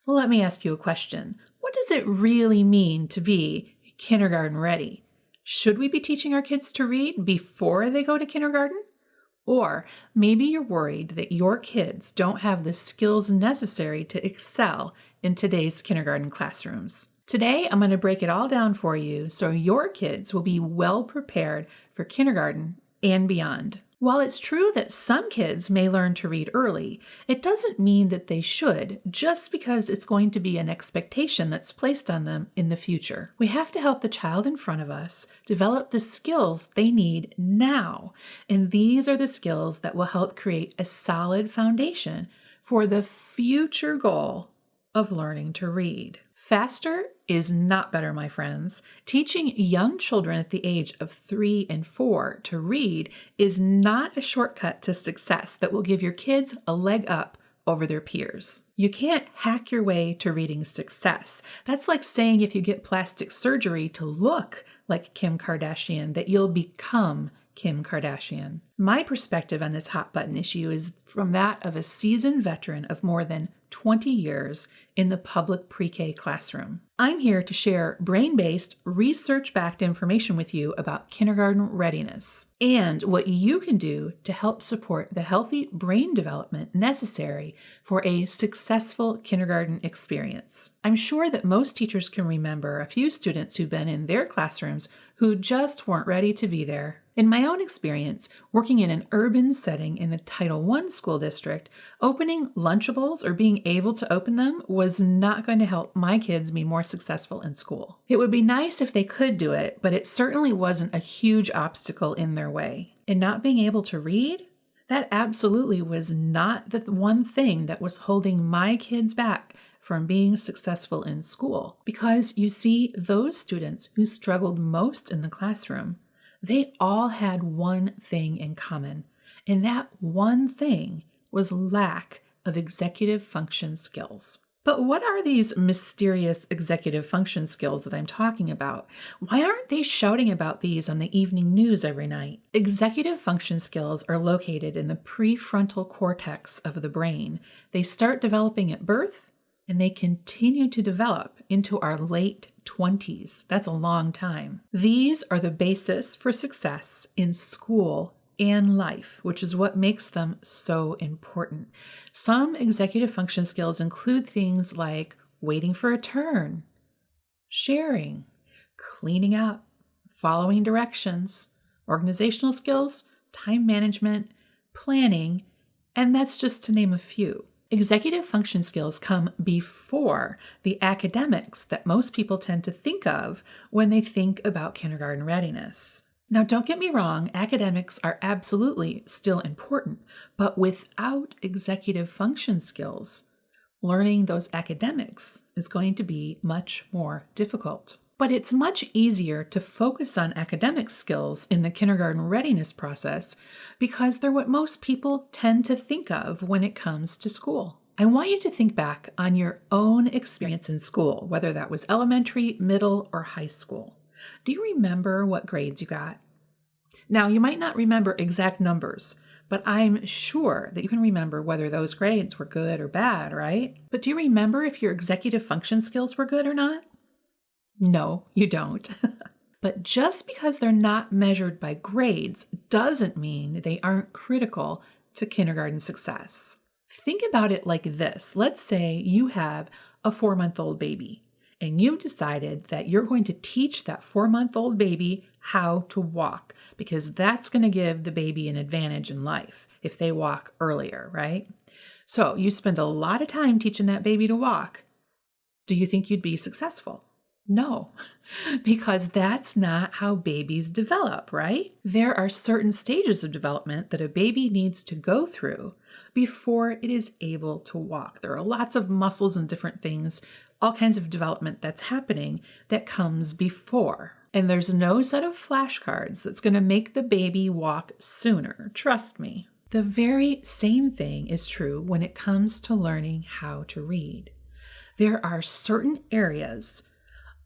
Well, let me ask you a question. What does it really mean to be kindergarten ready? Should we be teaching our kids to read before they go to kindergarten? Or maybe you're worried that your kids don't have the skills necessary to excel in today's kindergarten classrooms. Today, I'm going to break it all down for you so your kids will be well prepared for kindergarten and beyond. While it's true that some kids may learn to read early, it doesn't mean that they should just because it's going to be an expectation that's placed on them in the future. We have to help the child in front of us develop the skills they need now, and these are the skills that will help create a solid foundation for the future goal of learning to read. Faster is not better, my friends. Teaching young children at the age of 3 and 4 to read is not a shortcut to success that will give your kids a leg up over their peers. You can't hack your way to reading success. That's like saying if you get plastic surgery to look like Kim Kardashian, that you'll become Kim Kardashian. My perspective on this hot button issue is from that of a seasoned veteran of more than 20 years in the public pre-K classroom. I'm here to share brain-based, research-backed information with you about kindergarten readiness and what you can do to help support the healthy brain development necessary for a successful kindergarten experience. I'm sure that most teachers can remember a few students who've been in their classrooms who just weren't ready to be there. In my own experience, working in an urban setting in a Title I school district, opening Lunchables or being able to open them was not going to help my kids be more successful in school. It would be nice if they could do it, but it certainly wasn't a huge obstacle in their way. And not being able to read? That absolutely was not the one thing that was holding my kids back from being successful in school. Because you see, those students who struggled most in the classroom, they all had one thing in common, and that one thing was lack of executive function skills. But what are these mysterious executive function skills that I'm talking about? Why aren't they shouting about these on the evening news every night? Executive function skills are located in the prefrontal cortex of the brain. They start developing at birth, and they continue to develop into our late 20s. That's a long time. These are the basis for success in school and life, which is what makes them so important. Some executive function skills include things like waiting for a turn, sharing, cleaning up, following directions, organizational skills, time management, planning, and that's just to name a few. Executive function skills come before the academics that most people tend to think of when they think about kindergarten readiness. Now, don't get me wrong, academics are absolutely still important, but without executive function skills, learning those academics is going to be much more difficult. But it's much easier to focus on academic skills in the kindergarten readiness process because they're what most people tend to think of when it comes to school. I want you to think back on your own experience in school, whether that was elementary, middle, or high school. Do you remember what grades you got? Now, you might not remember exact numbers, but I'm sure that you can remember whether those grades were good or bad, right? But do you remember if your executive function skills were good or not? No, you don't. But just because they're not measured by grades doesn't mean they aren't critical to kindergarten success. Think about it like this. Let's say you have a 4-month-old baby, and you've decided that you're going to teach that 4-month-old baby how to walk, because that's going to give the baby an advantage in life if they walk earlier, right? So you spend a lot of time teaching that baby to walk. Do you think you'd be successful? No, because that's not how babies develop, right? There are certain stages of development that a baby needs to go through before it is able to walk. There are lots of muscles and different things, all kinds of development that's happening that comes before. And there's no set of flashcards that's going to make the baby walk sooner. Trust me. The very same thing is true when it comes to learning how to read. There are certain areas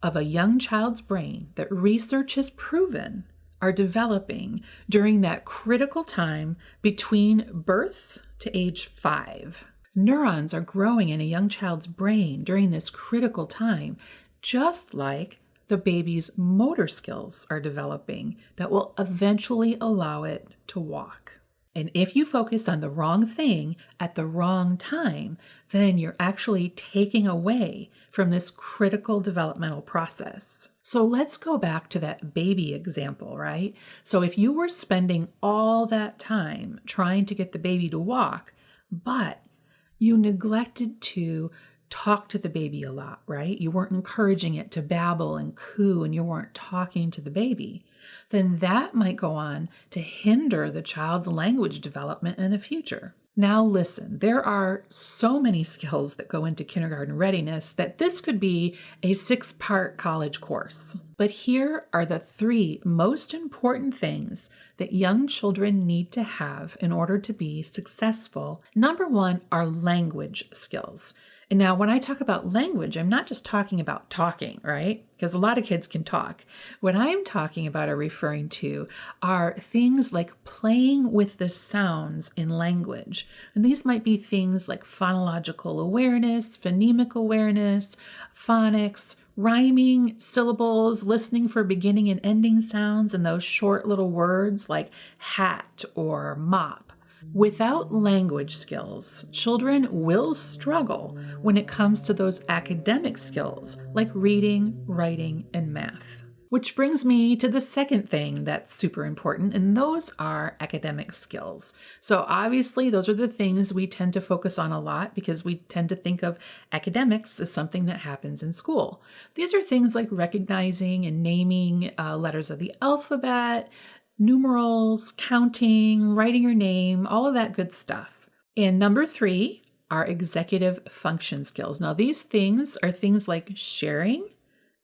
of a young child's brain that research has proven are developing during that critical time between birth to age 5. Neurons are growing in a young child's brain during this critical time, just like the baby's motor skills are developing that will eventually allow it to walk. And if you focus on the wrong thing at the wrong time, then you're actually taking away from this critical developmental process. So let's go back to that baby example, right? So if you were spending all that time trying to get the baby to walk, but you neglected to talk to the baby a lot, right? You weren't encouraging it to babble and coo, and you weren't talking to the baby, then that might go on to hinder the child's language development in the future. Now listen, there are so many skills that go into kindergarten readiness that this could be a 6-part college course. But here are the 3 most important things that young children need to have in order to be successful. Number 1 are language skills. And now when I talk about language, I'm not just talking about talking, right? Because a lot of kids can talk. What I'm talking about or referring to are things like playing with the sounds in language. And these might be things like phonological awareness, phonemic awareness, phonics, rhyming syllables, listening for beginning and ending sounds, and those short little words like hat or mop. Without language skills, children will struggle when it comes to those academic skills like reading, writing, and math. Which brings me to the second thing that's super important, and those are academic skills. So obviously, those are the things we tend to focus on a lot because we tend to think of academics as something that happens in school. These are things like recognizing and naming letters of the alphabet, numerals, counting, writing your name, all of that good stuff. And number 3 are executive function skills. Now, these things are things like sharing,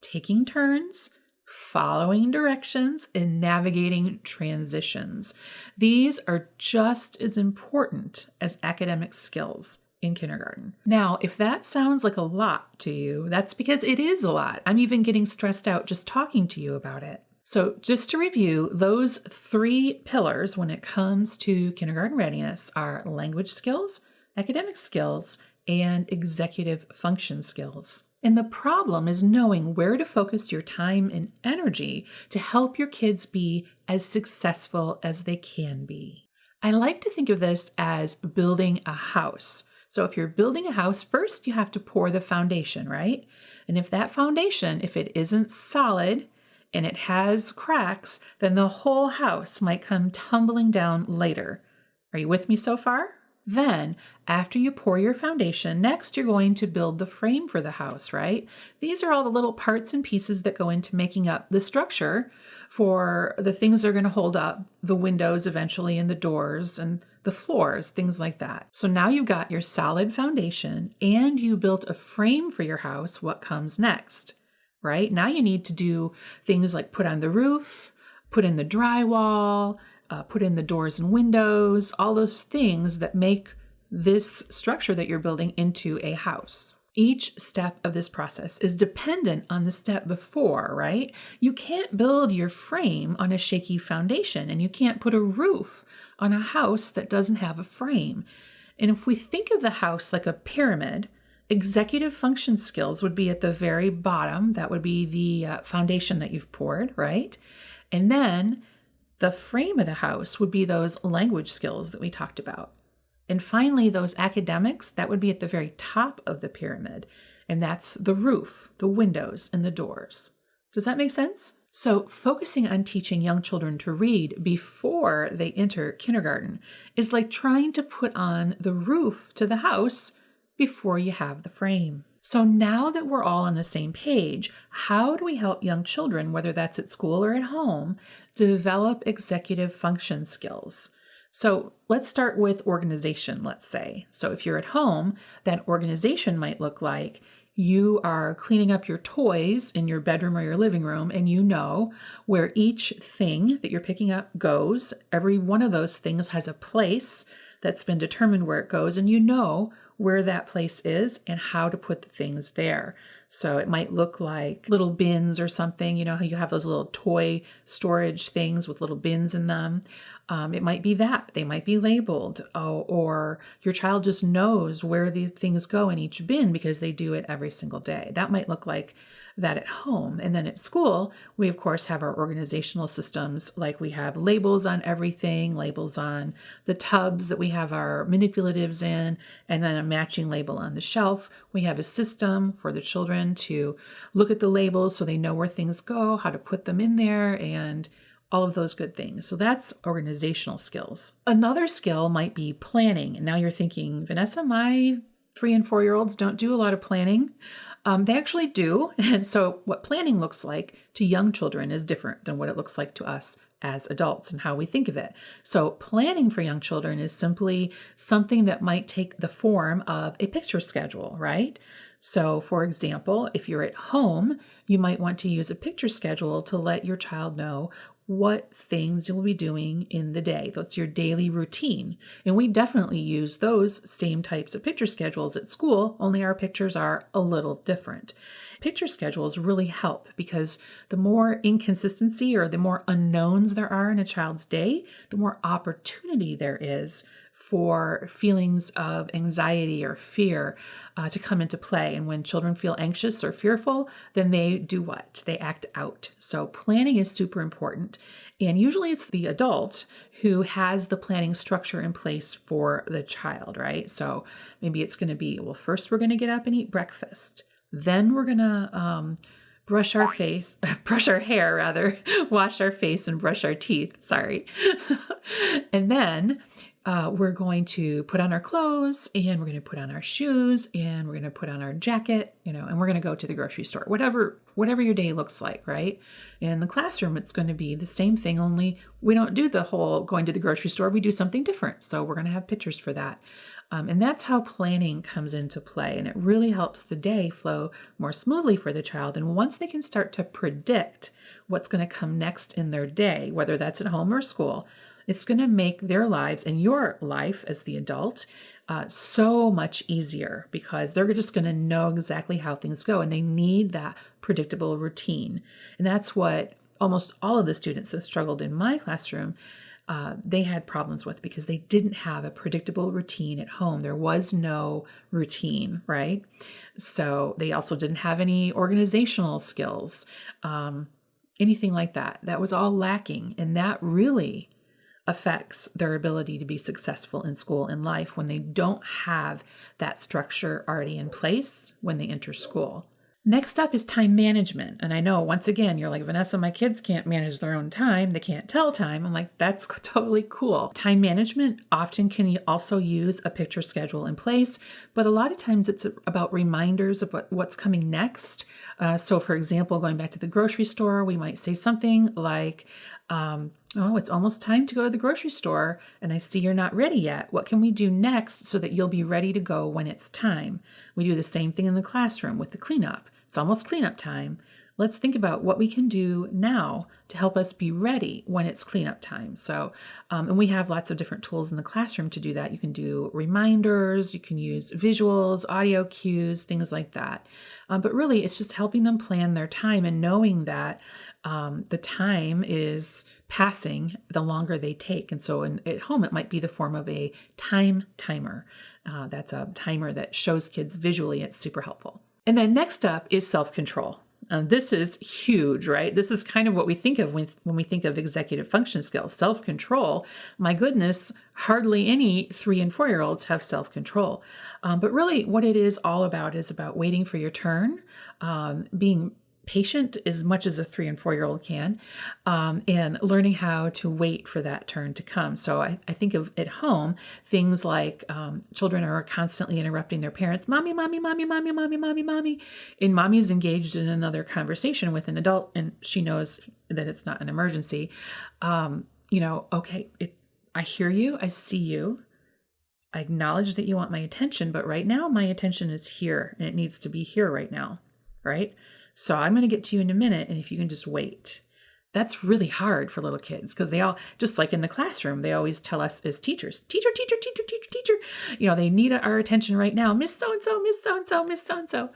taking turns, following directions, and navigating transitions. These are just as important as academic skills in kindergarten. Now, if that sounds like a lot to you, that's because it is a lot. I'm even getting stressed out just talking to you about it. So just to review, those 3 pillars when it comes to kindergarten readiness are language skills, academic skills, and executive function skills. And the problem is knowing where to focus your time and energy to help your kids be as successful as they can be. I like to think of this as building a house. So if you're building a house, first you have to pour the foundation, right? And if that foundation, if it isn't solid, and it has cracks, then the whole house might come tumbling down later. Are you with me so far? Then, after you pour your foundation, next you're going to build the frame for the house, right? These are all the little parts and pieces that go into making up the structure for the things that are going to hold up the windows eventually and the doors and the floors, things like that. So now you've got your solid foundation and you built a frame for your house. What comes next? Right? Now you need to do things like put on the roof, put in the drywall, put in the doors and windows, all those things that make this structure that you're building into a house. Each step of this process is dependent on the step before, right? You can't build your frame on a shaky foundation, and you can't put a roof on a house that doesn't have a frame. And if we think of the house like a pyramid, executive function skills would be at the very bottom. That would be the foundation that you've poured, right? And then the frame of the house would be those language skills that we talked about. And finally, those academics, that would be at the very top of the pyramid. And that's the roof, the windows, and the doors. Does that make sense? So focusing on teaching young children to read before they enter kindergarten is like trying to put on the roof to the house before you have the frame. So now that we're all on the same page, how do we help young children, whether that's at school or at home, develop executive function skills? So let's start with organization, let's say. So if you're at home, that organization might look like you are cleaning up your toys in your bedroom or your living room, and you know where each thing that you're picking up goes. Every one of those things has a place that's been determined where it goes, and you know where that place is and how to put the things there. So it might look like little bins or something. You know how you have those little toy storage things with little bins in them? It might be that. They might be labeled, or your child just knows where the things go in each bin because they do it every single day. That might look like that at home. And then at school, we of course have our organizational systems, like we have labels on everything, labels on the tubs that we have our manipulatives in, and then a matching label on the shelf. We have a system for the children to look at the labels so they know where things go, how to put them in there, and all of those good things. So that's organizational skills. Another skill might be planning. And now you're thinking, Vanessa, my 3 and 4-year-olds don't do a lot of planning. They actually do. And so what planning looks like to young children is different than what it looks like to us as adults and how we think of it. So planning for young children is simply something that might take the form of a picture schedule, right? So for example, if you're at home, you might want to use a picture schedule to let your child know what things you'll be doing in the day. That's your daily routine. And we definitely use those same types of picture schedules at school, only our pictures are a little different. Picture schedules really help because the more inconsistency or the more unknowns there are in a child's day, the more opportunity there is for feelings of anxiety or fear to come into play. And when children feel anxious or fearful, then they do what? They act out. So planning is super important. And usually it's the adult who has the planning structure in place for the child, right? So maybe it's going to be, well, first we're going to get up and eat breakfast. Then we're going to brush our hair rather, wash our face and brush our teeth. Sorry. And then we're going to put on our clothes and we're going to put on our shoes and we're going to put on our jacket, and we're going to go to the grocery store, whatever your day looks like, right? And in the classroom, it's going to be the same thing, only we don't do the whole going to the grocery store. We do something different. So we're going to have pictures for that. And that's how planning comes into play. And it really helps the day flow more smoothly for the child. And once they can start to predict what's going to come next in their day, whether that's at home or school, it's going to make their lives and your life as the adult so much easier because they're just going to know exactly how things go, and they need that predictable routine. And that's what almost all of the students that struggled in my classroom, they had problems with because they didn't have a predictable routine at home. There was no routine, right? So they also didn't have any organizational skills, anything like that. That was all lacking, and that really affects their ability to be successful in school and life when they don't have that structure already in place when they enter school. Next up is time management. And I know, once again, you're like, Vanessa, my kids can't manage their own time. They can't tell time. I'm like, that's totally cool. Time management often can also use a picture schedule in place, but a lot of times it's about reminders of what's coming next. So for example, going back to the grocery store, we might say something like, oh, it's almost time to go to the grocery store and I see you're not ready yet. What can we do next so that you'll be ready to go when it's time? We do the same thing in the classroom with the cleanup. It's almost cleanup time. Let's think about what we can do now to help us be ready when it's cleanup time. So, and we have lots of different tools in the classroom to do that. You can do reminders, you can use visuals, audio cues, things like that. But really, it's just helping them plan their time and knowing that the time is passing the longer they take. And so at home, it might be the form of a time timer. That's a timer that shows kids visually. It's super helpful. And then next up is self-control. This is huge, right? This is kind of what we think of when we think of executive function skills. Self-control, my goodness, hardly any 3 and 4-year-olds have self-control. But really what it is all about is about waiting for your turn, being patient as much as a 3 and 4-year-old can, and learning how to wait for that turn to come. So I think of at home, things like children are constantly interrupting their parents, mommy, mommy, mommy, mommy, mommy, mommy, mommy, and mommy's engaged in another conversation with an adult and she knows that it's not an emergency. Okay, I hear you, I see you, I acknowledge that you want my attention, but right now my attention is here and it needs to be here right now, right? So I'm going to get to you in a minute, and if you can just wait. That's really hard for little kids because they all, just like in the classroom, they always tell us as teachers, teacher, teacher, teacher, teacher, teacher. They need our attention right now. Miss so-and-so, Miss so-and-so, Miss so-and-so.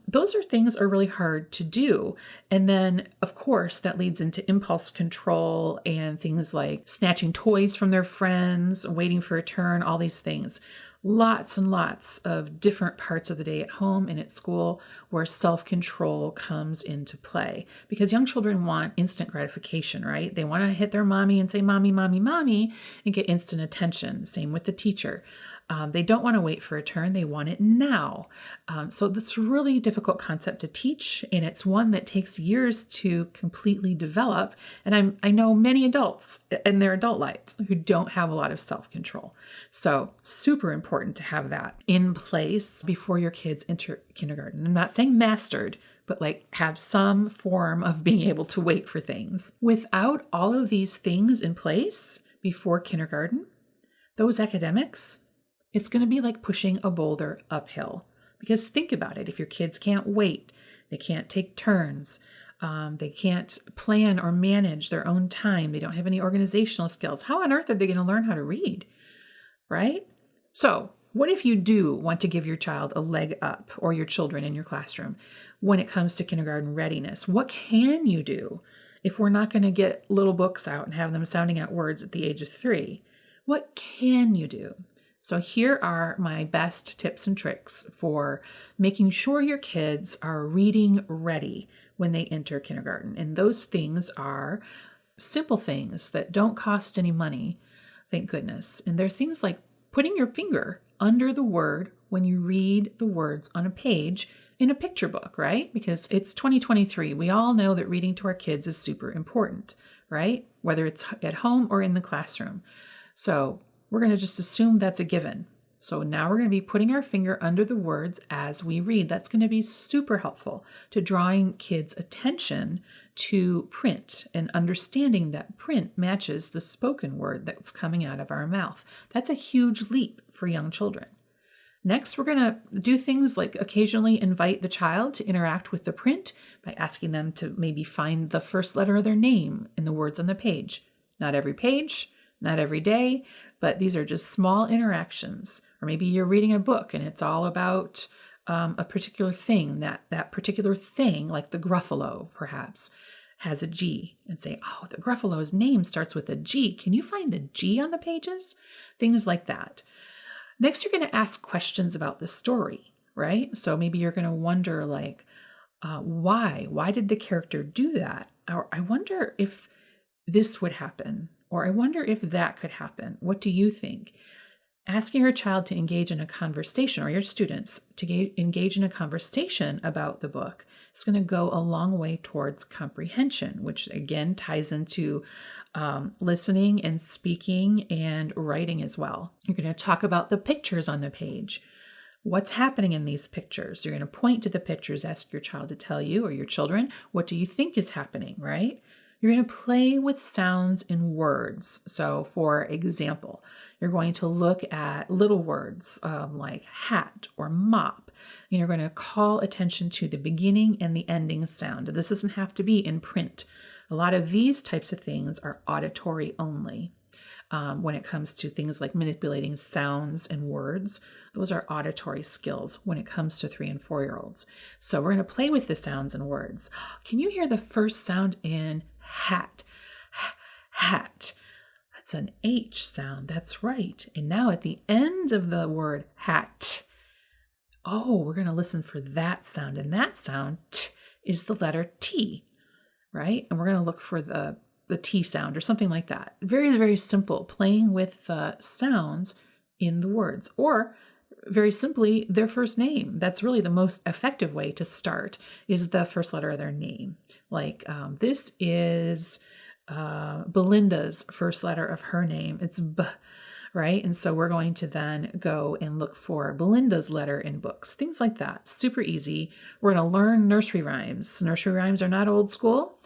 Those things are really hard to do. And then, of course, that leads into impulse control and things like snatching toys from their friends, waiting for a turn, all these things. Lots and lots of different parts of the day at home and at school where self-control comes into play, because young children want instant gratification, right? They want to hit their mommy and say, mommy, mommy, mommy, and get instant attention. Same with the teacher. They don't want to wait for a turn. They want it now. So that's a really difficult concept to teach, and it's one that takes years to completely develop. And I know many adults in their adult lives who don't have a lot of self-control. So super important to have that in place before your kids enter kindergarten. I'm not saying mastered, but like have some form of being able to wait for things. Without all of these things in place before kindergarten, those academics, it's going to be like pushing a boulder uphill. Because think about it, if your kids can't wait, they can't take turns, they can't plan or manage their own time, they don't have any organizational skills, how on earth are they going to learn how to read, right? So what if you do want to give your child a leg up, or your children in your classroom, when it comes to kindergarten readiness? What can you do if we're not going to get little books out and have them sounding out words at the age of 3? What can you do? So here are my best tips and tricks for making sure your kids are reading ready when they enter kindergarten. And those things are simple things that don't cost any money, thank goodness. And they're things like putting your finger under the word when you read the words on a page in a picture book, right? Because it's 2023. We all know that reading to our kids is super important, right? Whether it's at home or in the classroom. So we're going to just assume that's a given. So now we're going to be putting our finger under the words as we read. That's going to be super helpful to drawing kids' attention to print and understanding that print matches the spoken word that's coming out of our mouth. That's a huge leap for young children. Next, we're going to do things like occasionally invite the child to interact with the print by asking them to maybe find the first letter of their name in the words on the page. Not every page, not every day, but these are just small interactions. Or maybe you're reading a book and it's all about a particular thing, that particular thing, like the Gruffalo perhaps, has a G, and say, oh, the Gruffalo's name starts with a G. Can you find the G on the pages? Things like that. Next, you're going to ask questions about the story, right? So maybe you're going to wonder like, why? Why did the character do that? Or I wonder if this would happen. Or I wonder if that could happen. What do you think? Asking your child to engage in a conversation, or your students to engage in a conversation about the book, is going to go a long way towards comprehension, which again ties into listening and speaking and writing as well. You're going to talk about the pictures on the page. What's happening in these pictures? You're going to point to the pictures, ask your child to tell you, or your children, what do you think is happening, right? You're going to play with sounds and words. So for example, you're going to look at little words like hat or mop, and you're going to call attention to the beginning and the ending sound. This doesn't have to be in print. A lot of these types of things are auditory only. When it comes to things like manipulating sounds and words, those are auditory skills when it comes to 3 and 4-year-olds. So we're going to play with the sounds and words. Can you hear the first sound in hat? Hat. That's an H sound. That's right. And now at the end of the word hat, oh, we're going to listen for that sound. And that sound t is the letter T, right? And we're going to look for the T sound or something like that. Very, very simple, playing with the sounds in the words. Or very simply, their first name. That's really the most effective way to start, is the first letter of their name. Like this is Belinda's first letter of her name. It's B, right? And so we're going to then go and look for Belinda's letter in books, things like that. Super easy. We're going to learn nursery rhymes. Nursery rhymes are not old school.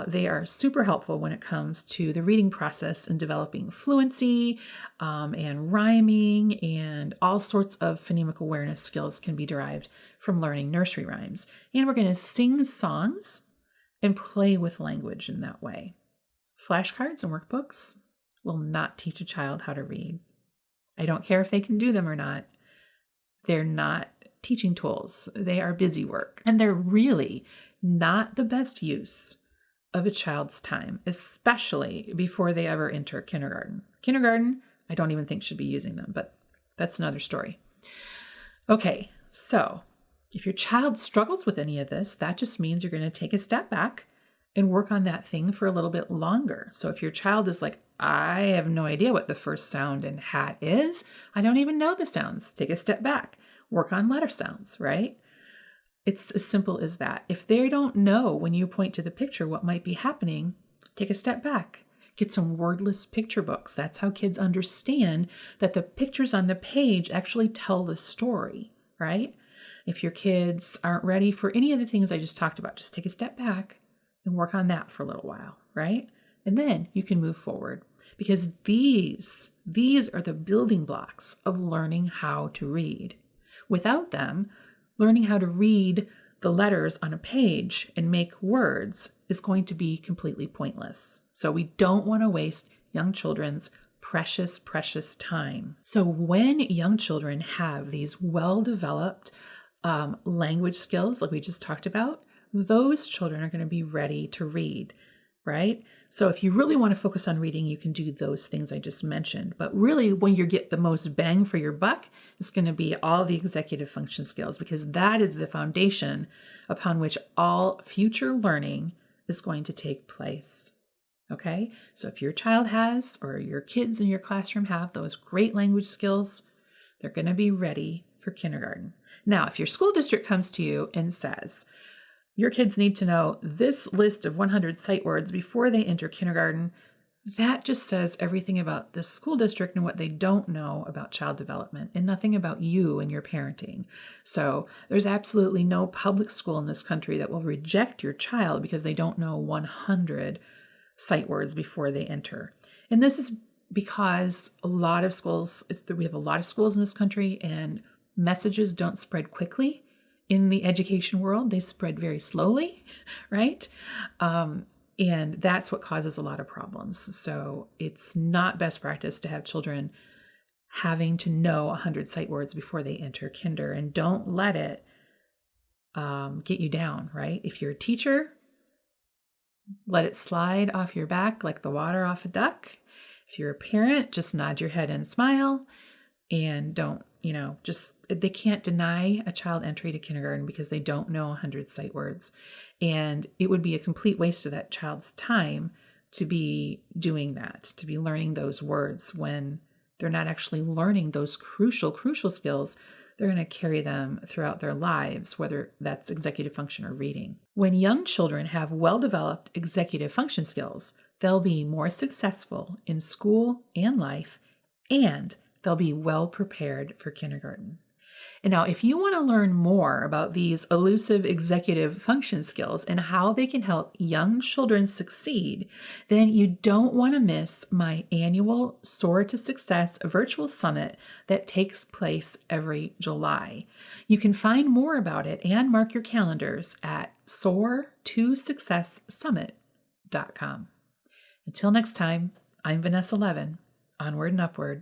They are super helpful when it comes to the reading process and developing fluency and rhyming, and all sorts of phonemic awareness skills can be derived from learning nursery rhymes. And we're going to sing songs and play with language in that way. Flashcards and workbooks will not teach a child how to read. I don't care if they can do them or not. They're not teaching tools. They are busy work. And they're really not the best use of a child's time, especially before they ever enter kindergarten. Kindergarten, I don't even think should be using them, but that's another story. Okay, so if your child struggles with any of this, that just means you're going to take a step back and work on that thing for a little bit longer. So if your child is like, I have no idea what the first sound in hat is, I don't even know the sounds, take a step back, work on letter sounds, right? It's as simple as that. If they don't know when you point to the picture what might be happening, take a step back. Get some wordless picture books. That's how kids understand that the pictures on the page actually tell the story, right? If your kids aren't ready for any of the things I just talked about, just take a step back and work on that for a little while, right? And then you can move forward, because these are the building blocks of learning how to read. Without them, learning how to read the letters on a page and make words is going to be completely pointless. So we don't want to waste young children's precious, precious time. So when young children have these well-developed language skills, like we just talked about, those children are going to be ready to read, right? So if you really want to focus on reading, you can do those things I just mentioned. But really, when you get the most bang for your buck, it's going to be all the executive function skills, because that is the foundation upon which all future learning is going to take place. Okay? So if your child has, or your kids in your classroom have those great language skills, they're going to be ready for kindergarten. Now, if your school district comes to you and says, your kids need to know this list of 100 sight words before they enter kindergarten, that just says everything about the school district and what they don't know about child development, and nothing about you and your parenting. So there's absolutely no public school in this country that will reject your child because they don't know 100 sight words before they enter. And this is because we have a lot of schools in this country, and messages don't spread quickly. In the education world, they spread very slowly, right? And that's what causes a lot of problems. So it's not best practice to have children having to know 100 sight words before they enter kinder, and don't let it get you down, right? If you're a teacher, let it slide off your back like the water off a duck. If you're a parent, just nod your head and smile, and don't, they can't deny a child entry to kindergarten because they don't know 100 sight words. And it would be a complete waste of that child's time to be doing that, to be learning those words when they're not actually learning those crucial skills. They're going to carry them throughout their lives, whether that's executive function or reading. When young children have well-developed executive function skills, they'll be more successful in school and life, and they'll be well prepared for kindergarten. And now, if you want to learn more about these elusive executive function skills and how they can help young children succeed, then you don't want to miss my annual Soar to Success virtual summit that takes place every July. You can find more about it and mark your calendars at soar2successsummit.com. Until next time, I'm Vanessa Levin. Onward and upward.